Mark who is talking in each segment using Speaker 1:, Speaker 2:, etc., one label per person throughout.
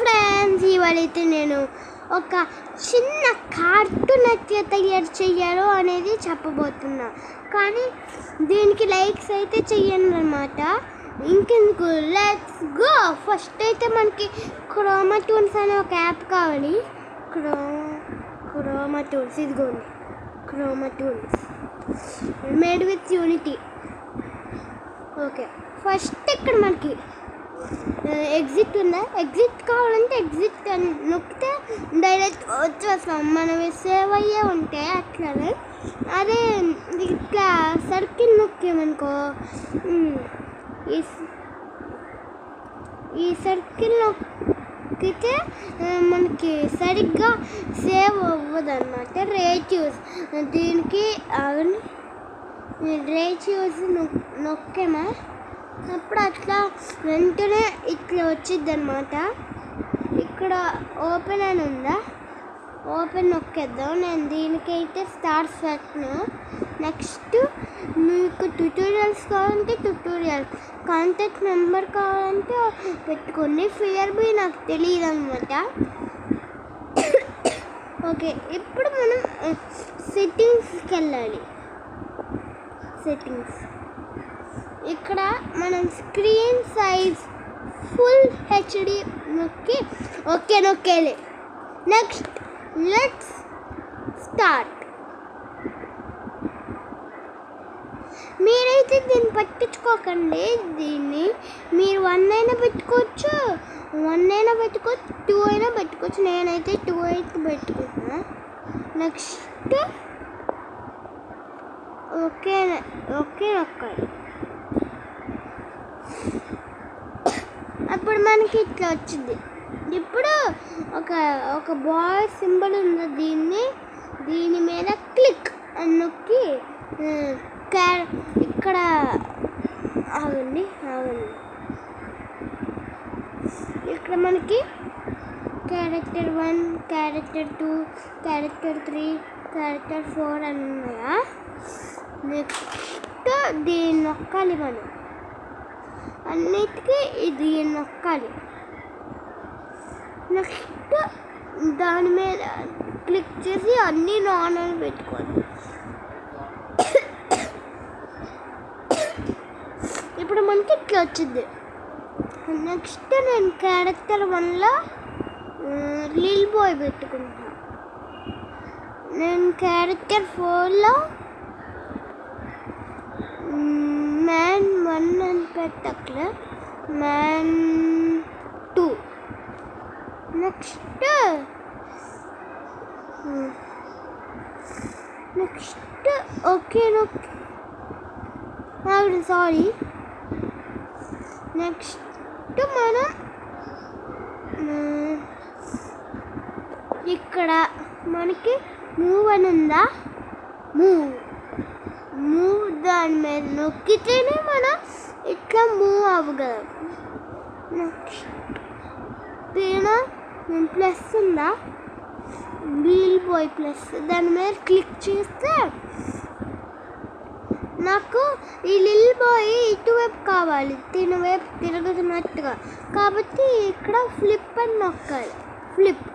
Speaker 1: Friends, ఇవాళైతే నేను ఒక చిన్న కార్టూన్ అయితే తయారు చేయాలో అనేది చెప్పబోతున్నా. కానీ దీనికి లైక్స్ అయితే చెయ్యండి అనమాట. ఇంకెందుకు, లెట్స్ గో. ఫస్ట్ అయితే మనకి క్రోమా టూల్స్ అనే ఒక యాప్ కావాలి. క్రోమా టూల్స్, ఇదిగోండి Croma tools made with unity. Okay, first ఇక్కడ మనకి ఎగ్జిట్ ఉందా, ఎగ్జిట్ కావాలంటే ఎగ్జిట్ అని నొక్కితే డైరెక్ట్ వచ్చేస్తాం. మనం సేవ్ అయ్యే ఉంటే అట్లానే. అదే ఇట్లా సర్కిల్ నొక్కామనుకో, ఈ సర్కిల్ నొక్కితే మనకి సరిగ్గా సేవ్ అవ్వదు అన్నమాట. రేట్యూస్ దీనికి రేట్యూస్ నొక్కేమా అప్పుడు అట్లా వెంటనే ఇట్లా వచ్చింది అనమాట. ఇక్కడ ఓపెన్ అని ఉందా, ఓపెన్ నొక్కేద్దాం. నేను దీనికైతే స్టార్స్ పెట్టను. నెక్స్ట్ మీకు ట్యూటోరియల్స్ కావాలంటే ట్యూటోరియల్, కాంటాక్ట్ నెంబర్ కావాలంటే పెట్టుకోండి. ఫియర్బీ నాకు తెలియదు అనమాట. ఓకే, ఇప్పుడు మనం సెట్టింగ్స్కి వెళ్ళాలి. సెట్టింగ్స్ ఇక్కడ మనం స్క్రీన్ సైజ్ ఫుల్ హెచ్డి నొక్కి ఓకే నొక్కేలే. Next let's start. మీరైతే దీన్ని పట్టించుకోకండి. దీన్ని మీరు 1 అయినా పెట్టుకోవచ్చు, 2 అయినా పెట్టుకోవచ్చు. నేనైతే 2 అయితే పెట్టుకుంటున్నా. నెక్స్ట్ ఓకే నొక్కాలి. అప్పుడు మనకి ఇట్లా వచ్చింది. ఇప్పుడు ఒక బాయ్ సింబల్ ఉంది, దీని మీద క్లిక్ అని నొక్కి ఇక్కడ ఆగండి. ఇక్కడ మనకి క్యారెక్టర్ 1, క్యారెక్టర్ 2, క్యారెక్టర్ 3, క్యారెక్టర్ 4 అని ఉన్నాయా. నెక్స్ట్ దీన్ని నొక్కాలి. మనం అన్నిటికీ ఇది నొక్కాలి. నెక్స్ట్ దాని మీద క్లిక్ చేసి అన్నీ నాన్ అని పెట్టుకోవాలి. ఇప్పుడు మనకి ఇట్లా వచ్చింది. నెక్స్ట్ నేను క్యారెక్టర్ 1లో లిల్ బాయ్ పెట్టుకుంటా. నేను క్యారెక్టర్ 4లో మ్యాన్ 1 అని పెట్టట్లే, man 2. Next okay sorry. Next మనం ఇక్కడ మనకి మూవ్ అని ఉందా, మూవ్ దాని మీద నొక్కితేనే మనం ఇట్లా మూవ్ అవ్వగలం. నెక్స్ట్ ప్లస్ ఉందా, లిల్ బాయ్ ప్లస్, దాని మీద క్లిక్ చేస్తే నాకు ఈ లిల్ బాయ్ ఇటువైపు కావాలి, దీని వైపు తిరుగుతున్నట్టుగా. కాబట్టి ఇక్కడ ఫ్లిప్ అని నొక్కాలి. ఫ్లిప్,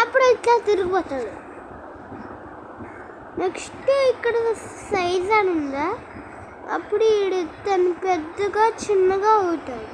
Speaker 1: అప్పుడు ఇట్లా తిరిగిపోతుంది. నెక్స్ట్ ఇక్కడ సైజ్ అని ఉందా, అప్పుడు తను పెద్దగా చిన్నగా అవుతాడు.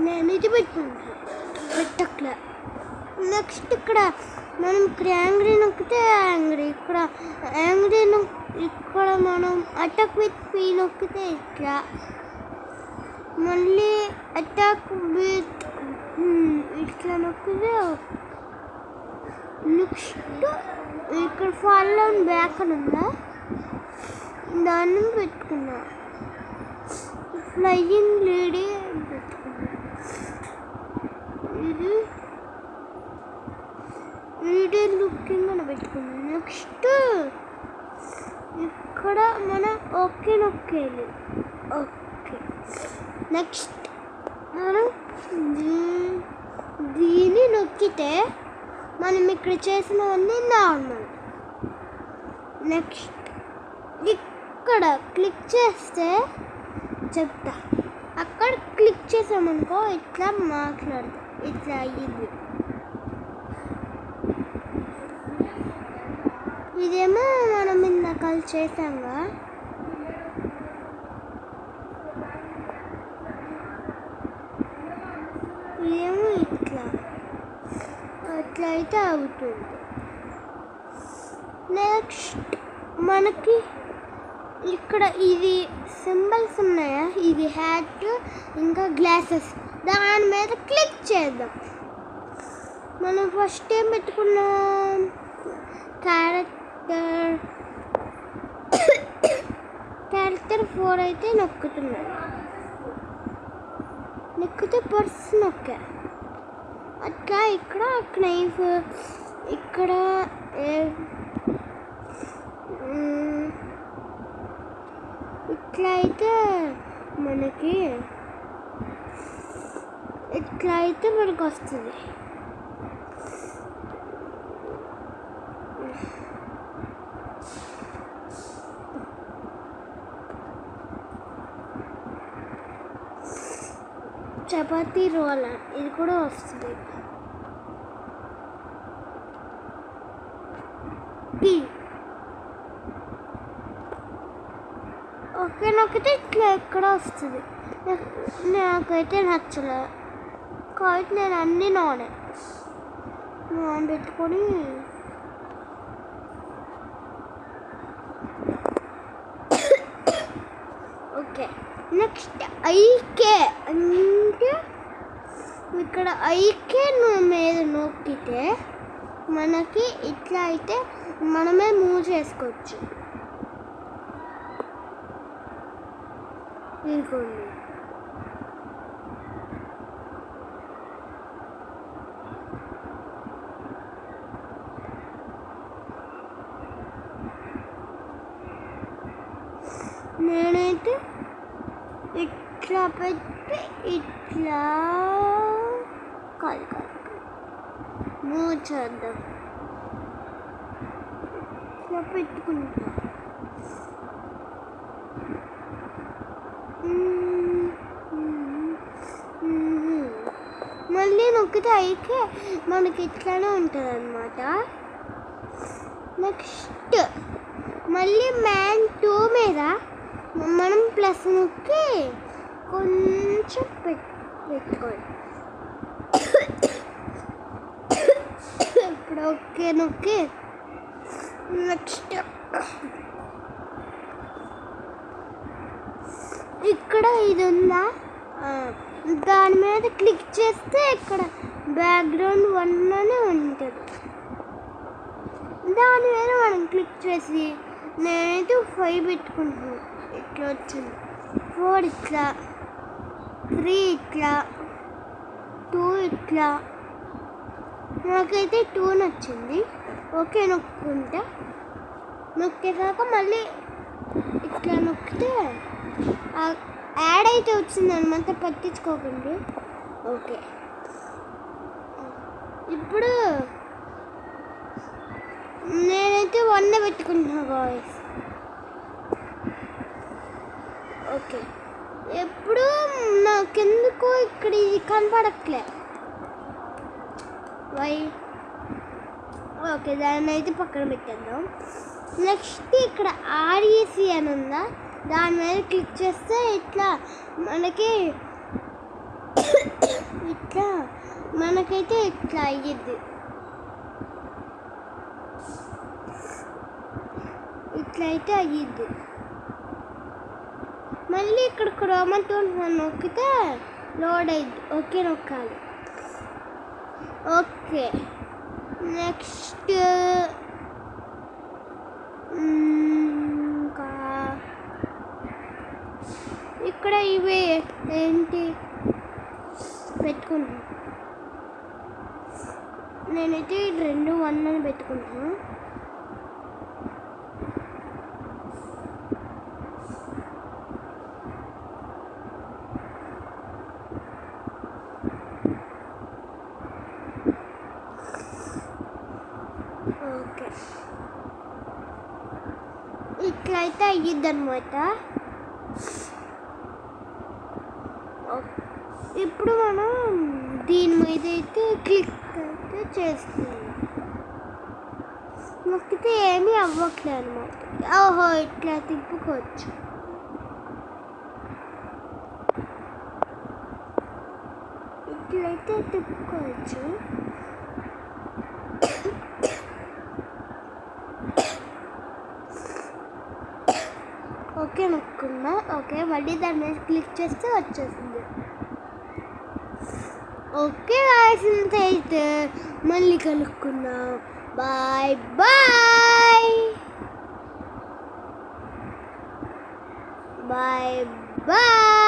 Speaker 1: నేను ఇది పెట్టట్లే. నెక్స్ట్ ఇక్కడ మనం యాంగ్రీ నొక్కితే యాంగ్రీ, ఇక్కడ మనం అటాక్ విత్ పీ నొక్కితే ఇట్లా, మళ్ళీ అటాక్ విత్ ఇట్లా నొక్కితే. నెక్స్ట్ ఇక్కడ ఫాల్ డౌన్ బ్యాక్ అని ఉందా, దాన్ని పెట్టుకున్నా. ఫ్లయింగ్ లేడీ పెట్టుకున్నా. ఇది లుకింగ్ అని పెట్టుకున్నా. నెక్స్ట్ ఇక్కడ మనం ఓకే నొక్కేయాలి. ఓకే, నెక్స్ట్ మనం దీన్ని నొక్కితే మనం ఇక్కడ చేసినవన్నీ నార్మల్. నెక్స్ట్ ఇక్కడ క్లిక్ చేస్తే చెప్తా. అక్కడ క్లిక్ చేసామనుకో ఇట్లా మాట్లాడదు, ఇట్లా అయ్యింది. ఇదేమో మనం ఇందాక చేసాంగా, ఇదేమో ఇట్లా అట్లా అయితే అవుతుంది. నెక్స్ట్ మనకి ఇక్కడ ఇది సింబల్స్ ఉన్నాయా, ఇది హ్యాట్ ఇంకా గ్లాసెస్, దాని మీద క్లిక్ చేద్దాం. మనం ఫస్ట్ ఏం పెట్టుకున్నాం, క్యారెక్టర్ 4 అయితే నొక్కుతున్నాను. నొక్కితే పర్స్ నొక్కా, అట్లా ఇక్కడ నైఫ్, ఇక్కడ ఇట్లా అయితే మనకి వస్తుంది. చపాతీ రోల్ ఇది కూడా వస్తుంది. ఓకే, నొక్కితే ఇట్లా ఎక్కడ వస్తుంది. నాకైతే నచ్చలేదు కాబట్టి నేను అన్నీ నాన్ పెట్టుకొని ఓకే. నెక్స్ట్ ఐకే అంటే ఇక్కడ ఐకే మీద నొక్కితే మనకి ఇట్లా అయితే మనమే మూవ్ చేసుకోవచ్చు. ఇదిగోండి, నేనైతే ఇట్లా పెట్టి ఇట్లా కాదు మూవ్ చేద్దాం. ఇట్లా పెట్టుకుంటా, మళ్ళీ నొక్కితే అయితే మనకి ఇట్లానే ఉంటుంది అన్నమాట. నెక్స్ట్ మళ్ళీ మ్యాన్ 2 మీద మనం ప్లస్ నొక్కి కొంచెం పెట్టుకోవాలి. ఇప్పుడు ఓకే నొక్కి నెక్స్ట్ ఇక్కడ ఇది ఉందా, దాని మీద క్లిక్ చేస్తే ఇక్కడ బ్యాక్గ్రౌండ్ 1 అని ఉంటుంది. దాని మీద మనం క్లిక్ చేసి నేనైతే 5 పెట్టుకుంటున్నాను. ఇట్లా వచ్చింది. 4 ఇట్లా, 3 ఇట్లా, 2 ఇట్లా. నాకైతే 2 నచ్చింది. ఓకే నొక్కుంటా, నొక్కేసాక మళ్ళీ ఇట్లా నొక్కితే యాడ్ అయితే వచ్చింది అనమాట, పట్టించుకోకండి. ఓకే, ఇప్పుడు నేనైతే 1 పెట్టుకుంటున్నా గాయ్స్. ఓకే, ఎప్పుడు నాకెందుకు ఇక్కడ ఇది కనపడట్లే వై. ఓకే, దాన్ని అయితే పక్కన పెట్టేద్దాం. నెక్స్ట్ ఇక్కడ ఆర్ఈసి అని ఉందా, దాని మీద క్లిక్ చేస్తే ఇట్లా మనకైతే ఇట్లా అయ్యిద్ది. ఇట్లా అయితే అయ్యిద్ది. మళ్ళీ ఇక్కడ క్రోమాతో నొక్కితే లోడ్ అయ్యిద్ది. ఓకే నొక్కాలి. ఓకే, నెక్స్ట్ ఇంకా ఇక్కడ ఇవి ఏంటి పెట్టుకుంటాను. నేనైతే 2 1 అని పెట్టుకుంటాను. ఓకే, ఇట్లయితే అయ్యిద్ది అనమాట. ఇప్పుడు మనం దీని మీద అయితే క్లిక్ అయితే చేస్తున్నాం. నొక్కితే ఏమీ అవ్వట్లేదు అనమాట. ఓహో, ఇట్లా తిప్పుకోవచ్చు. ఇట్లయితే తిప్పుకోవచ్చు. ఓకే నొక్కున్నా. ఓకే, మళ్ళీ దాని మీద క్లిక్ చేస్తే వచ్చేసింది. ఓకే గాయ్స్, ఇంతైతే మళ్ళీ కలుసుకుందాం. Bye bye bye bye.